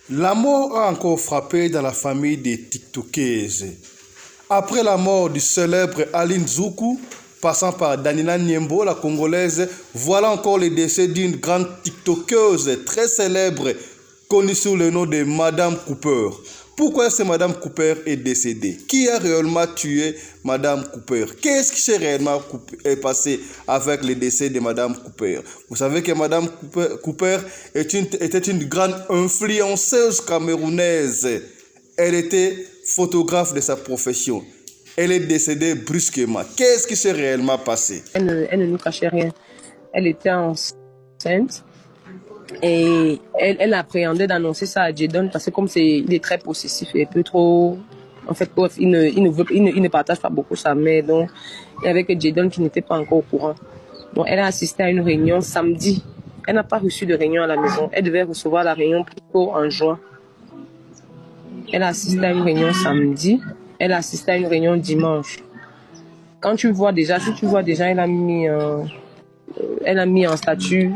La mort a encore frappé dans la famille des TikTokers. Après la mort du célèbre Aline Zoukou, passant par Danina Niembo, la Congolaise, voilà encore le décès d'une grande TikTokeuse très célèbre, connue sous le nom de Madame Cooper. Pourquoi est-ce que Madame Cooper est décédée? Qui a réellement tué Madame Cooper? Qu'est-ce qui s'est réellement passé avec le décès de Madame Cooper? Vous savez que Madame Cooper était une grande influenceuse camerounaise. Elle était photographe de sa profession. Elle est décédée brusquement. Qu'est-ce qui s'est réellement passé? Elle ne nous cachait rien. Elle était enceinte. Et elle appréhendait d'annoncer ça à Jadon parce que comme il est très possessif et un peu trop... En fait, il ne partage pas beaucoup sa mère. Donc, il y avait que Jadon qui n'était pas encore au courant. Donc, elle a assisté à une réunion samedi. Elle n'a pas reçu de réunion à la maison. Elle devait recevoir la réunion plutôt en juin. Elle a assisté à une réunion samedi. Elle a assisté à une réunion dimanche. Quand tu vois déjà, elle a mis en statut,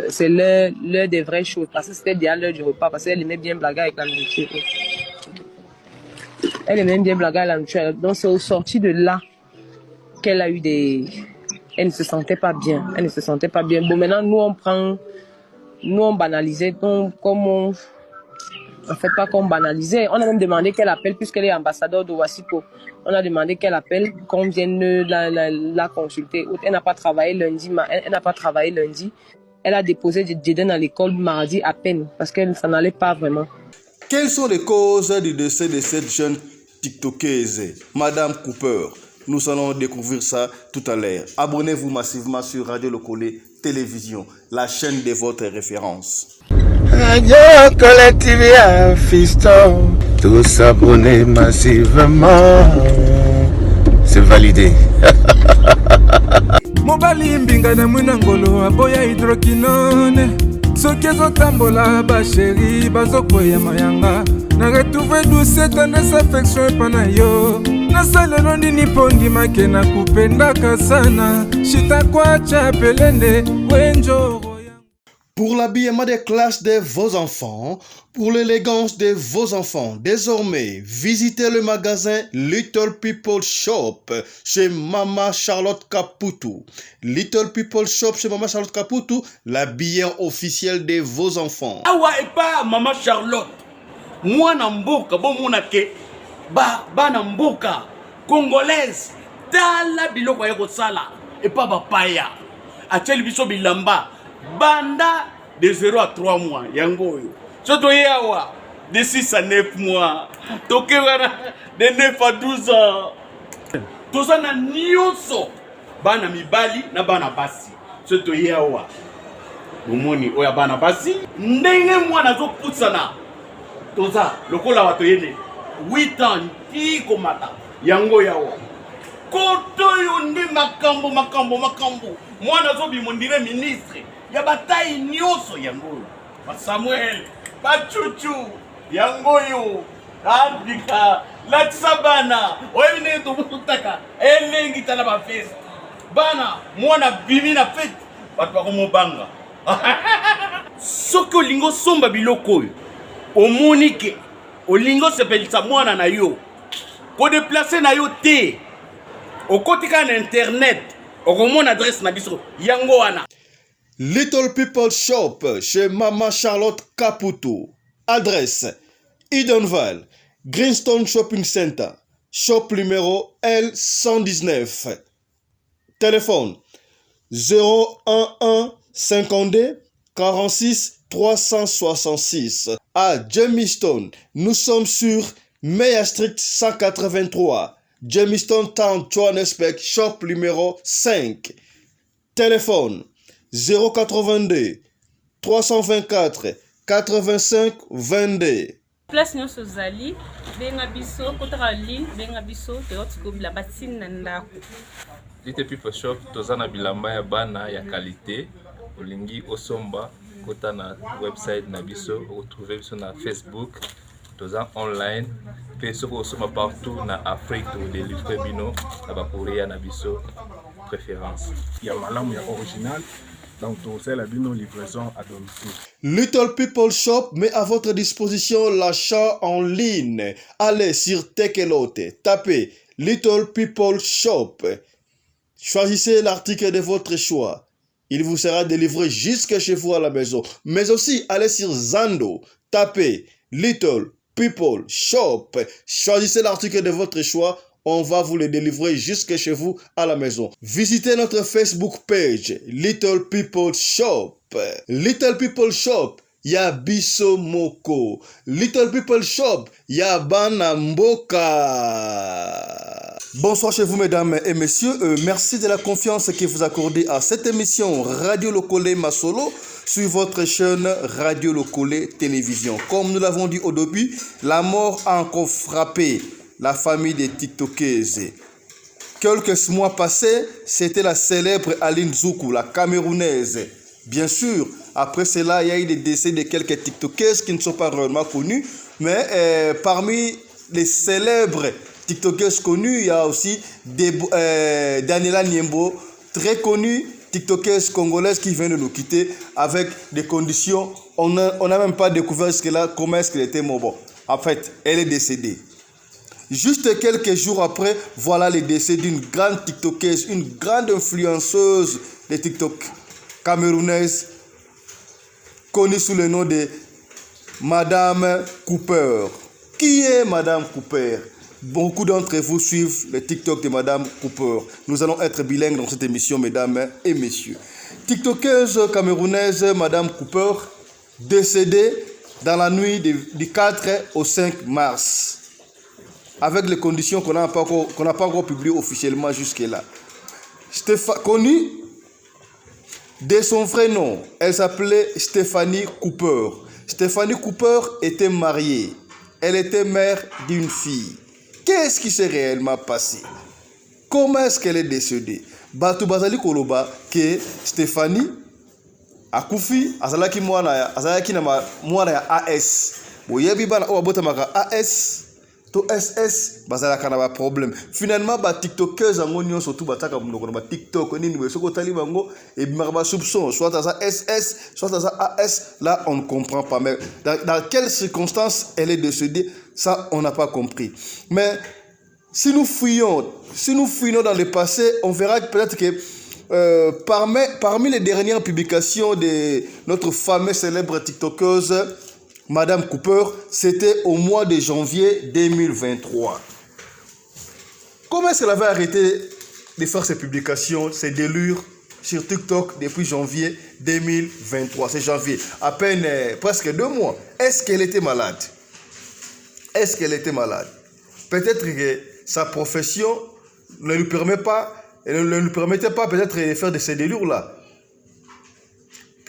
c'est l'heure des vraies choses, parce que c'était déjà l'heure du repas, parce qu'elle aimait bien blaguer avec la nourriture. Donc c'est au sorti de là qu'elle a eu elle ne se sentait pas bien. Bon, maintenant, nous on banalisait, donc on banalisait. On a même demandé qu'elle appelle, puisqu'elle est ambassadeur de Wasiko. On a demandé qu'elle appelle, qu'on vienne la consulter. Elle n'a pas travaillé lundi. Elle a déposé Jadon à l'école mardi à peine, parce qu'elle ne s'en allait pas vraiment. Quelles sont les causes du décès de cette jeune TikTokeuse, Madame Cooper? Nous allons découvrir ça tout à l'heure. Abonnez-vous massivement sur Radio Locolé Télévision, la chaîne de votre référence. Radio Collectivia Fiston, tous abonnés massivement, c'est validé. Mobali mbinga na mwina ngolo aboya hydroquinone soki ezotambola basheri bazokoya mayanga na retrouve douce tendresse affection epa na yo nasalelo nini mpo ndimake na kupendaka sana shita kwacha pelende wenjoro. Pour l'habillement des classes de vos enfants, pour l'élégance de vos enfants, désormais, visitez le magasin Little People Shop chez Mama Charlotte Caputo. Little People Shop chez Mama Charlotte Caputo, l'habillement officiel de vos enfants. Awa et pas Mama Charlotte. Moi namboka bon monake ba namboka congolaise tala biloko ya kosala et pas bapaya. Acheli biso bilamba. Banda de 0 à 3 mois, yango yo. Soto yawa de 6 à 9 mois. Toke wana de 9 à 12 ans. Toza na nyonso. Bana mibali na bana basi. Soto yawa. Bomoni oya bana basi. Ndenge mwana zo putsana. Toza lokola wato yene 8 ans ti komata. Yango yawa. Koto yo ndi makambo. Mwana zo bimondire ministre. Ya bataille nyoso yango ba Samuel ba Chuchu yango yo abika la tsabana oyine to mutaka elengi tala ba fest bana mwana bimi na fete batu ba komobanga soko lingo somba biloko yo omonike olingo sepelisa mwana na yo ko déplacer na yo te okotika na internet okomona adresse na biso yango wana. Little People Shop chez Mama Charlotte Caputo. Adresse Edenval, Greenstone Shopping Center, shop numéro L119. Téléphone 011 52 46 366. À Jamestown, nous sommes sur Meya Street 183. Jamestown Town, Johannesburg, shop numéro 5. Téléphone 082 324 85 22. Place nyonso zali benga biso kotaka ligne benga biso teotikobila batine na ndako. Little People Shop toza na bilamba ya bana ya qualité olingi osomba kota na website na biso retrouver biso na Facebook toza online pe soko osoma partout na Afrique to délivrer bino na ba courrier na biso préférence ya malamu ya original Donc, c'est la livraison à domicile. Little People Shop met à votre disposition l'achat en ligne. Allez sur Tekelote, tapez Little People Shop. Choisissez l'article de votre choix. Il vous sera délivré jusque chez vous à la maison. Mais aussi, allez sur Zando, tapez Little People Shop. Choisissez l'article de votre choix. On va vous le délivrer jusque chez vous à la maison. Visitez notre Facebook page, Little People Shop. Little People Shop, ya biso moko. Little People Shop, ya bana mboka. Bonsoir chez vous mesdames et messieurs. Merci de la confiance que vous accordez à cette émission Radio Lokole Masolo sur votre chaîne Radio Lokole Télévision. Comme nous l'avons dit au début, la mort a encore frappé la famille des TikTokeuses. Quelques mois passés, c'était la célèbre Aline Zoukou, la Camerounaise. Bien sûr, après cela, il y a eu des décès de quelques TikTokeuses qui ne sont pas réellement connues, mais parmi les célèbres TikTokeuses connues, il y a aussi Daniela Niembo, très connue TikTokeuse congolaise qui vient de nous quitter avec des conditions. On n'a même pas découvert comment est-ce qu'elle était morte. En fait, elle est décédée. Juste quelques jours après, voilà le décès d'une grande TikTokeuse, une grande influenceuse de TikTok camerounaise, connue sous le nom de Madame Cooper. Qui est Madame Cooper? Beaucoup d'entre vous suivent le TikTok de Madame Cooper. Nous allons être bilingues dans cette émission, mesdames et messieurs. TikTokeuse camerounaise Madame Cooper, décédée dans la nuit du 4 au 5 mars. Avec les conditions qu'on n'a pas encore publiées officiellement jusque-là. Connue de son vrai nom, elle s'appelait Stéphanie Cooper. Stéphanie Cooper était mariée. Elle était mère d'une fille. Qu'est-ce qui s'est réellement passé? Comment est-ce qu'elle est décédée? Batu bazali koloba que Stéphanie akufi azalaki na mwana ya AS. Boyebi bana o abota maka AS to SS bazalaka na ba problème. Finalement ba TikTokers ango nyonso tout bataka munoko na ba TikTok nini be soko tali bango et ba soupçon soit à SS soit à AS, là on ne comprend pas, mais dans quelles circonstances elle est décédée, ça on n'a pas compris. Mais si nous fouillons dans le passé, on verra peut-être que parmi les dernières publications de notre fameuse célèbre TikTokeuse Madame Cooper, c'était au mois de janvier 2023. Comment est-ce qu'elle avait arrêté de faire ses publications, ses délures sur TikTok depuis janvier 2023? C'est janvier, à peine presque 2 mois. Est-ce qu'elle était malade? Est-ce qu'elle était malade? Peut-être que sa profession ne lui permettait pas peut-être de faire de ces délures-là.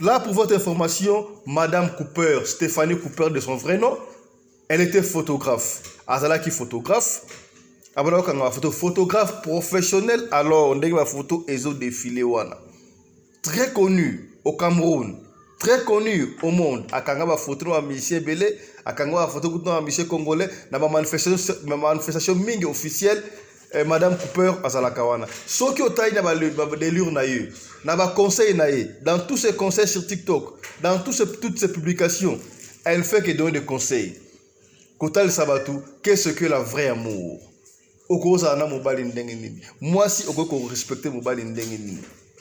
Là, pour votre information, Madame Cooper, Stéphanie Cooper de son vrai nom, elle était photographe. Azalaki photographe. Photographe professionnel, alors on dit que la photo est au défilé. Très connue au Cameroun, très connue au monde. Akanga photo à Michel Belé, akanga photo à Michel Congolais, dans ma manifestation mingi officielle. Madame Cooper azalakawana. Ce qui otaï na ba délure na yo, na ba conseil na ye, dans tous ses conseils sur TikTok, dans toutes ses publications, elle fait que donner des conseils. Kotal Sabatou, qu'est-ce que la vraie amour? Okoza na mobali ndenge nini. Moi si okoko respecter mobali ndenge nini.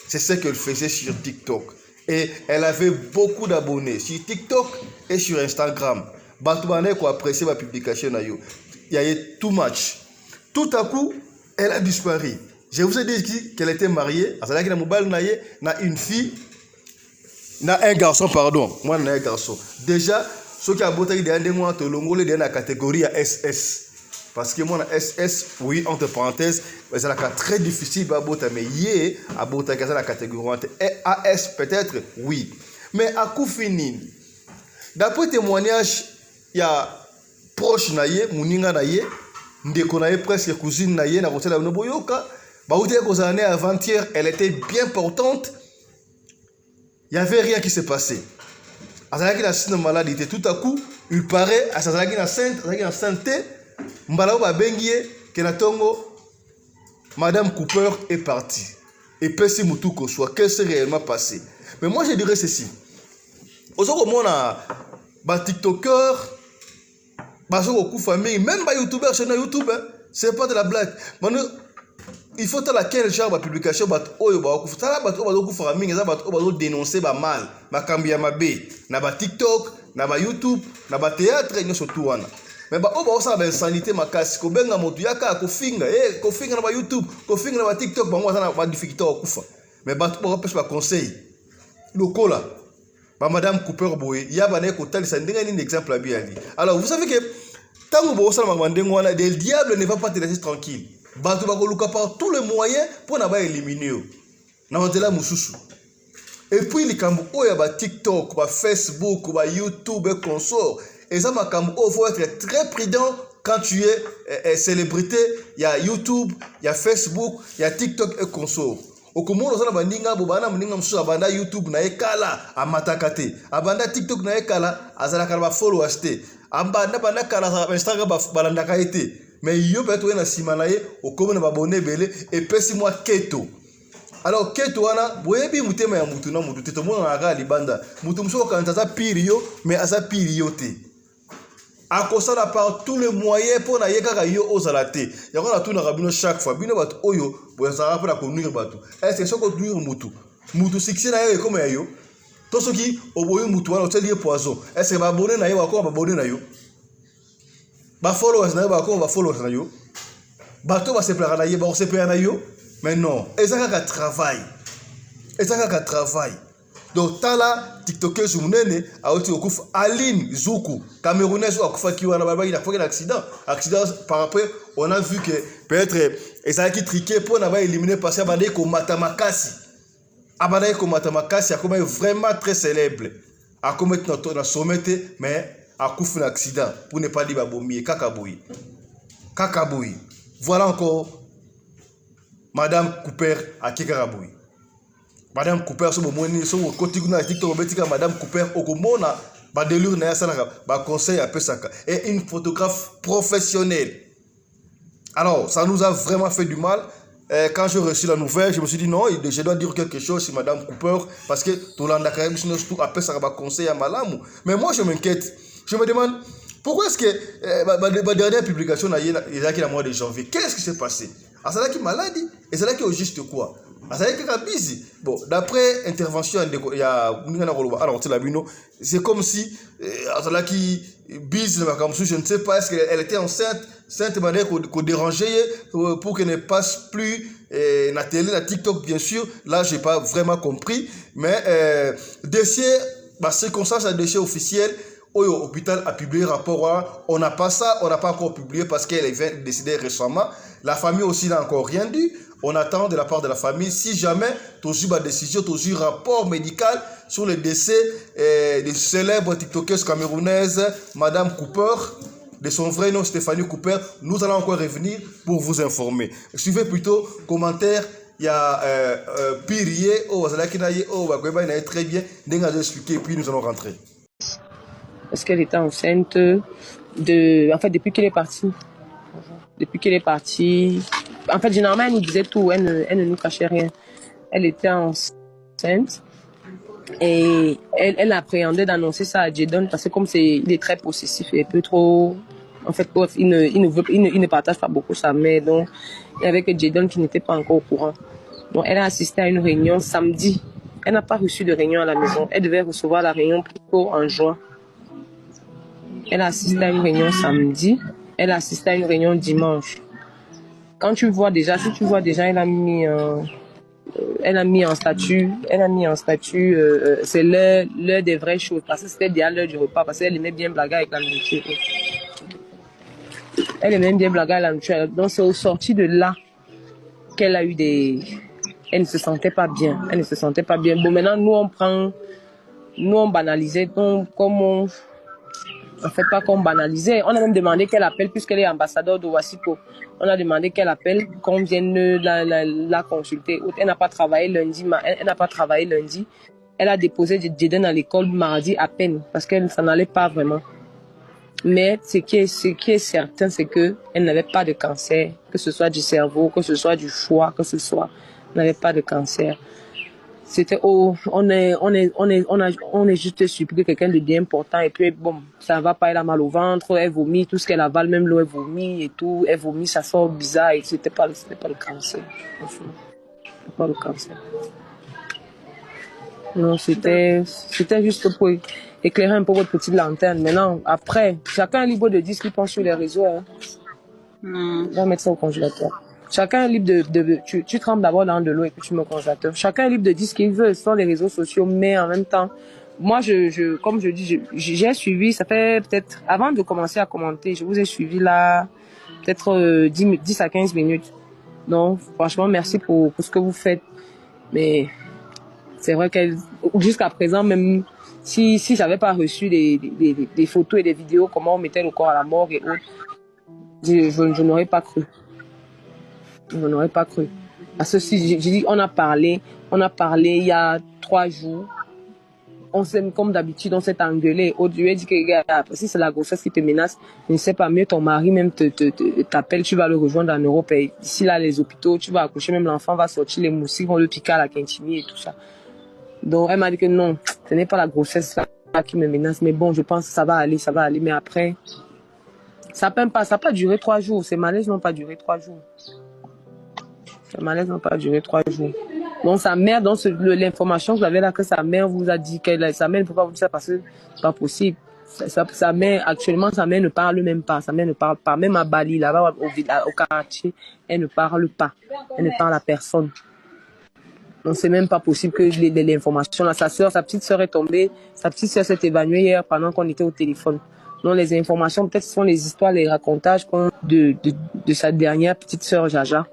C'est ce qu'elle faisait sur TikTok. Et elle avait beaucoup d'abonnés sur TikTok et sur Instagram. Batouane ko apprécier ma publication na yo. Il y a eu too much. Tout à coup, elle a disparu. Je vous ai dit qu'elle était mariée. Elle a une fille. Un garçon, pardon. Moi, un garçon. Déjà, ce qui a besoin de la catégorie SS. Parce que moi, SS, oui, entre parenthèses, c'est très difficile. Mais il y a la catégorie AS, peut-être, oui. Mais à coup fini, d'après témoignage, il y a proche naïe, mouninga naïe. Ndeko na ye presque cousine na ye na hôtel na boyoka ba outé ko zané avant-hier, elle était bien portante. Il y avait rien qui s'est passé. Azalaki na signe maladie, tout à coup il paraît azalaki na santé mbala ba bengié que na tongo Madame Cooper est partie. Et puis si mutu ko soit qu'est-ce qui s'est réellement passé? Mais moi, je dirais ceci. Aujourd'hui, on a des TikTokers, des famille, même des YouTubers sur YouTube. Hein. C'est pas de la blague. Maintenant, il faut que quel genre de publication dénoncer mal makambi ma be na TikTok na YouTube na théâtre et surtout wana mais ça insanité makasi ko benga motu yaka ko finga na YouTube ko finga na TikTok bango ça na difficulté okufa mais pêche ba conseil lokola madame Cooper boy ya bana ko talisa ndinga ni exemple abi ali. Alors vous savez que tango bo ça mandengo wana le diable ne va pas te laisser tranquille. Bato bakoluka par tous les moyens pour n'avoir éliminé na ondela mususu. Et puis les kambo oya ba TikTok, ba Facebook, ba YouTube et consort. Et ça makambo faut être très prudent quand tu es célébrité, il y a YouTube, il y a Facebook, il y a TikTok et consort. Okomono sana bandinga bobana mninga mususu abanda YouTube na ekala amatakate. Abanda TikTok na ekala azala kalba follow acheter. Abanda banda kala Instagram balanda kaite. Mais yo peut-être na simanaye au comme na abonné belé et pesi moi keto. Alors keto wana boyebi mutema ya mutu na mutu teto mona na libanda. Mutu muso kanta za pirio mais asa pirio te. Akosala par tous les moyens pour na yeka yo ozalate. Yako na tuna rabino chaque fois bino bat oyo boya sara pour ko nuire batu. Est-ce que soko nuire mutu? Mutu succès na yo comme yo. To soki oboyo mutu wana oteli poison. Est-ce que ba abonné na yo akoma ba abonné na yo? Ba followers na yo ba ko ba followers na yo bato ba se plaira na yo ba se plaira na yo mais non ezaka travail donc tala tiktokeuse munene aoti okufa Aline Zuku camerounaise okufa ki wana ba il a fait un accident par après on a vu que peut-être ezaka qui triqué pour na ba éliminer parce que abandé ko matamakasi a comme vraiment très célèbre a comme notre sommet mais a coup un accident pour ne pas dire babomie kakaboui. Voilà encore Madame Cooper à Kikaraboui. Madame Cooper so bomoni so kotiku na TikTok betika Madame Cooper okomona ba delure na sala ba conseil à pesaka et une photographe professionnelle. Alors ça nous a vraiment fait du mal. Quand j'ai reçu la nouvelle, je me suis dit non, je dois dire quelque chose sur Madame Cooper parce que tout le monde a quand même tout appelé ça ba conseil à Malamu. Mais moi je m'inquiète. Je me demande pourquoi est-ce que ma dernière publication il y a mois de janvier, qu'est-ce qui s'est passé? Ah, c'est là qui est maladie et c'est là qui est juste quoi? Ah, c'est là qui est busy. Bon, d'après intervention il y a alors c'est comme si c'est là qui busy je ne sais pas est-ce qu'elle était enceinte manière qu'on dérangeait pour qu'elle ne passe plus la télé, la TikTok bien sûr. Là, j'ai pas vraiment compris mais dossier circonstance à dossier officiel. Oyo hôpital a publié rapport, on n'a pas ça, on n'a pas encore publié parce qu'elle vient de décider récemment. La famille aussi n'a encore rien dit. On attend de la part de la famille si jamais tu as décision, tu as rapport médical sur le décès de célèbre tiktokeuse camerounaise Madame Cooper, de son vrai nom Stéphanie Cooper. Nous allons encore revenir pour vous informer. Suivez plutôt commentaire. Il y a Pirier, très bien, expliquer et puis nous allons rentrer. Parce qu'elle était enceinte en fait, depuis qu'elle est partie. En fait, généralement, elle nous disait tout, elle ne nous cachait rien. Elle était enceinte et elle appréhendait d'annoncer ça à Jadon parce que comme il est très possessif et un peu trop... En fait, il ne partage pas beaucoup sa mère. Donc, il y avait que Jadon qui n'était pas encore au courant. Donc, elle a assisté à une réunion samedi. Elle n'a pas reçu de réunion à la maison. Elle devait recevoir la réunion plutôt en juin. Elle a assisté à une réunion samedi, elle a assisté à une réunion dimanche. Si tu vois déjà, elle a mis en statut, c'est l'heure des vraies choses, parce que c'était déjà l'heure du repas, parce qu'elle aimait bien blaguer avec la nourriture. Donc c'est au sorti de là qu'elle a eu elle ne se sentait pas bien. Bon, maintenant, nous on banalisait, en fait, pas comme banaliser. On a même demandé qu'elle appelle, puisqu'elle est ambassadeur de Wasipo. On a demandé qu'elle appelle, qu'on vienne la consulter. Elle n'a pas travaillé lundi. Elle a déposé Jadon à l'école mardi à peine, parce qu'elle s'en allait pas vraiment. Mais ce qui est certain, c'est qu'elle n'avait pas de cancer, que ce soit du cerveau, que ce soit du foie, elle n'avait pas de cancer. on est juste surpris que quelqu'un de bien important et puis bon, ça va pas, elle a mal au ventre, elle vomit, tout ce qu'elle avale, même l'eau elle vomit et tout, elle vomit, ça sort bizarre et c'était pas le cancer. Enfin, c'était pas le cancer. Non, c'était juste pour éclairer un peu votre petite lanterne. Maintenant, après, chacun est libre de dire ce qu'il pense sur les réseaux. Hein. On va mettre ça au congélateur. Chacun est libre tu trempes d'abord dans de l'eau et puis tu mets au congélateur. Chacun est libre de dire ce qu'il veut sur les réseaux sociaux, mais en même temps, moi, comme je dis, j'ai suivi, ça fait peut-être, avant de commencer à commenter, je vous ai suivi là, peut-être 10 à 15 minutes. Donc, franchement, merci pour ce que vous faites. Mais c'est vrai que jusqu'à présent, même si j'avais pas reçu des photos et des vidéos, comment on mettait le corps à la morgue et autres, je n'aurais pas cru. Je n'aurais pas cru. Parce que si j'ai dit, on a parlé il y a 3 jours. On s'est, comme d'habitude, on s'est engueulé. Au lieu dit que, regarde, si c'est la grossesse qui te menace, je ne sais pas, mieux ton mari même t'appelle, tu vas le rejoindre en Europe. Et ici, là, les hôpitaux, tu vas accoucher, même l'enfant va sortir, les moustiques vont le piquer à la quintinie et tout ça. Donc, elle m'a dit que non, ce n'est pas la grossesse là qui me menace. Mais bon, je pense que ça va aller. Mais après, ça n'a pas duré 3 jours. Ces malaises n'ont pas duré 3 jours. Donc sa mère, dans l'information que vous avez là, que sa mère vous a dit sa mère ne peut pas vous dire ça parce que c'est pas possible. Sa mère, actuellement, sa mère ne parle même pas. Sa mère ne parle pas. Même à Bali, là-bas, au quartier, elle ne parle pas. Elle ne parle à personne. Donc c'est même pas possible que l'information là, sa petite sœur est tombée, sa petite sœur s'est évanouie hier pendant qu'on était au téléphone. Donc les informations, peut-être ce sont les histoires, les racontages de sa dernière petite sœur Jaja.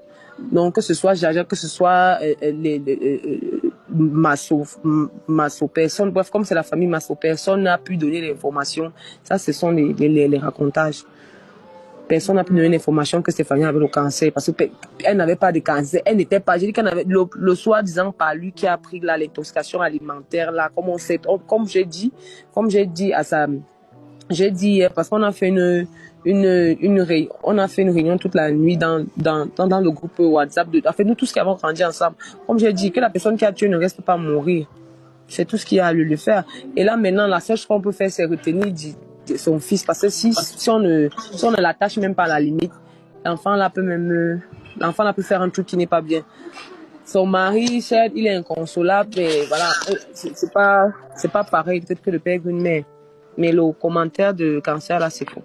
Donc que ce soit Jaja, que ce soit Masso, personne, bref, comme c'est la famille Masso, personne n'a pu donner l'information. Ça, ce sont les racontages. Personne n'a pu donner l'information que Stéphanie avait le cancer parce qu'elle n'avait pas de cancer. Elle n'était pas, j'ai dit qu'elle avait le soi-disant par lui qui a pris l'intoxication alimentaire là, comme j'ai dit parce qu'on a fait on a fait une réunion toute la nuit dans le groupe WhatsApp. En fait, nous tous qui avons grandi ensemble. Comme j'ai dit, que la personne qui a tué ne reste pas mourir. C'est tout ce qu'il y a à lui faire. Et là, maintenant, la seule chose qu'on peut faire, c'est retenir son fils. Parce que si on ne l'attache même pas à la limite, l'enfant là peut faire un truc qui n'est pas bien. Son mari, certes, il est inconsolable, mais voilà, c'est pas pareil, peut-être que le père une mère. Mais le commentaire de cancer là, c'est faux.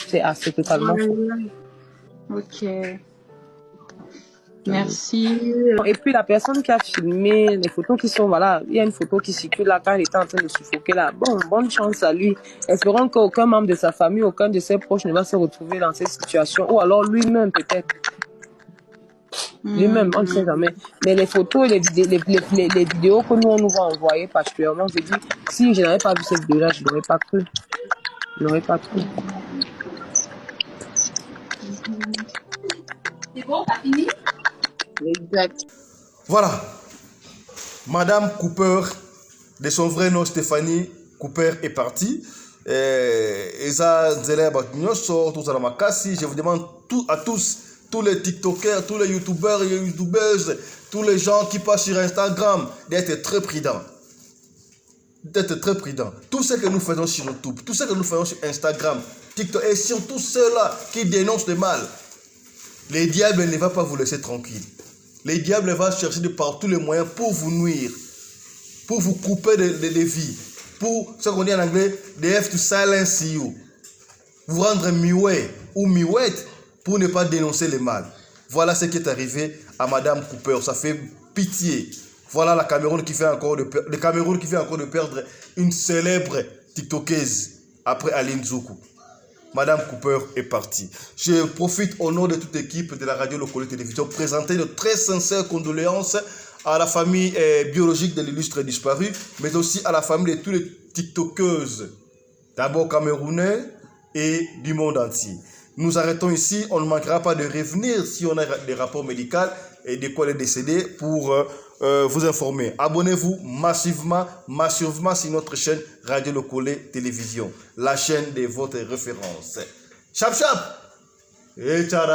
C'est totalement faux. Ok. Merci. Et puis la personne qui a filmé les photos qui sont, voilà, il y a une photo qui circule là quand il était en train de suffoquer là. Bon, bonne chance à lui. Espérons qu'aucun membre de sa famille, aucun de ses proches ne va se retrouver dans cette situation. Ou alors lui-même peut-être. Lui-même, on ne sait jamais. Mais les photos et les vidéos que nous, on nous va envoyer particulièrement, je dis, si je n'avais pas vu cette vidéo-là, je n'aurais pas cru. C'est bon, t'as fini? Exact. Voilà. Madame Cooper, de son vrai nom Stéphanie Cooper, est partie. Et ça, je vous demande à tous les TikTokers, tous les YouTubeurs et YouTubeuses, tous les gens qui passent sur Instagram, d'être très prudents. Tout ce que nous faisons sur YouTube, tout ce que nous faisons sur Instagram, TikTok, et surtout ceux-là qui dénoncent le mal, les diables ne vont pas vous laisser tranquille. Les diables vont chercher de par tous les moyens pour vous nuire, pour vous couper des vies, pour ce qu'on dit en anglais, they have to silence you. Vous rendre muet ou muette pour ne pas dénoncer le mal. Voilà ce qui est arrivé à Madame Cooper. Ça fait pitié. Voilà le Cameroun qui fait encore de perdre une célèbre TikTokeuse après Aline Zoukou. Madame Cooper est partie. Je profite au nom de toute l'équipe de la radio locale télévision pour présenter de très sincères condoléances à la famille biologique de l'illustre disparu, mais aussi à la famille de tous les TikTokeuses, d'abord camerounais et du monde entier. Nous arrêtons ici, on ne manquera pas de revenir si on a des rapports médicaux et de quoi elle est décédée pour vous informer. Abonnez-vous massivement sur notre chaîne Radio Locale Télévision, la chaîne de votre référence. Chap chap et tchara.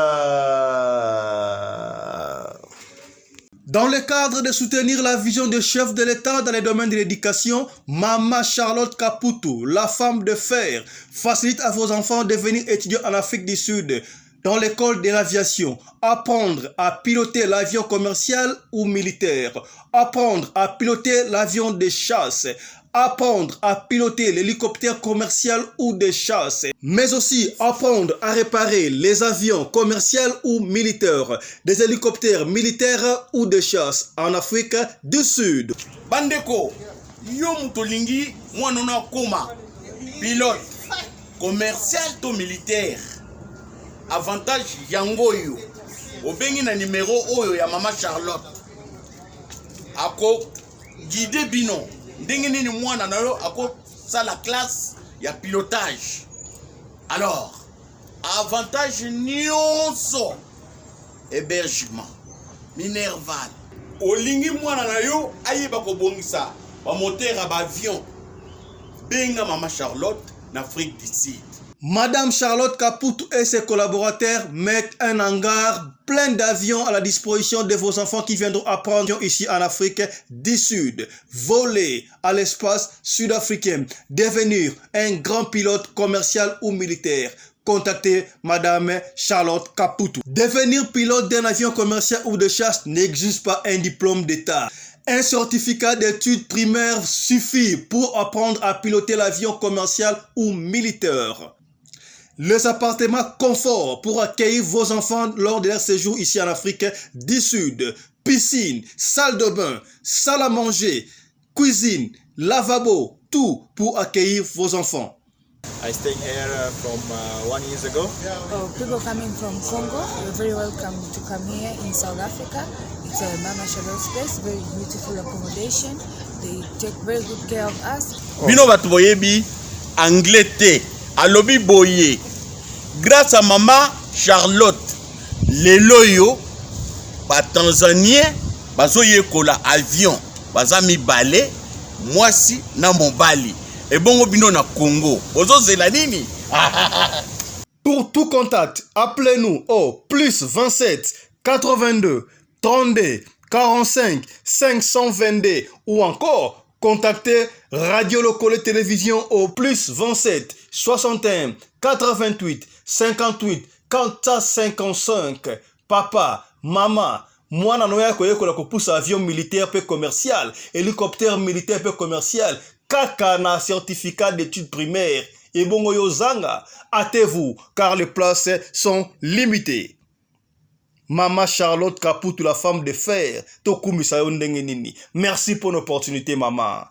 Dans le cadre de soutenir la vision du chef de l'État dans les domaines de l'éducation, Maman Charlotte Caputo, la femme de fer, facilite à vos enfants de venir étudier en Afrique du Sud, dans l'école de l'aviation, apprendre à piloter l'avion commercial ou militaire, apprendre à piloter l'avion de chasse, apprendre à piloter l'hélicoptère commercial ou de chasse, mais aussi apprendre à réparer les avions commerciaux ou militaires, des hélicoptères militaires ou de chasse en Afrique du Sud. Bandeko, yo mutolingi mwanona koma pilote commercial to militaire. Avantage yango yo. Obengi na numéro oyo ya Maman Charlotte. Ako guide bino. Ndenge nini mwana na yo ako sa la classe ya pilotage. Alors, avantage nyonso hébergement minerval. Olingi mwana na yo ayeba ko bongisa ba moteur ba avion. Benga Maman Charlotte na Afrique du Sud. Madame Charlotte Caputo et ses collaborateurs mettent un hangar plein d'avions à la disposition de vos enfants qui viendront apprendre ici en Afrique du Sud. Voler à l'espace sud-africain, devenir un grand pilote commercial ou militaire. Contactez Madame Charlotte Caputo. Devenir pilote d'un avion commercial ou de chasse n'exige pas un diplôme d'État. Un certificat d'études primaires suffit pour apprendre à piloter l'avion commercial ou militaire. Les appartements confort pour accueillir vos enfants lors de leur séjour ici en Afrique du Sud. Piscine, salle de bain, salle à manger, cuisine, lavabo, tout pour accueillir vos enfants. I stayed here from 1 year ago. People coming from Congo, you're very welcome to come here in South Africa. It's a Mama Charlotte space, very beautiful accommodation. They take very good care of us. Bino batu boyebi anglais te, alobi boye. Grâce à Maman Charlotte, lelo yo ba Tanzanien bazoye kola avion, bazami balé, mwasi na mobali. Et bon bino na Congo. Bozo zela nini? Pour tout contact, appelez-nous au plus 27 82 32 45 522 ou encore contactez Radio Lokole Télévision au plus 27 61 88 58 455. Papa, maman, mwana noya koyekola kopusa avion militaire pe commercial, hélicoptère militaire pe commercial, kaka na certificat d'études primaires. Et bongo yozanga, hâtez-vous car les places sont limitées. Maman Charlotte Caputo, la femme de fer, tokumisa yo ndenge nini. Merci pour l'opportunité, maman.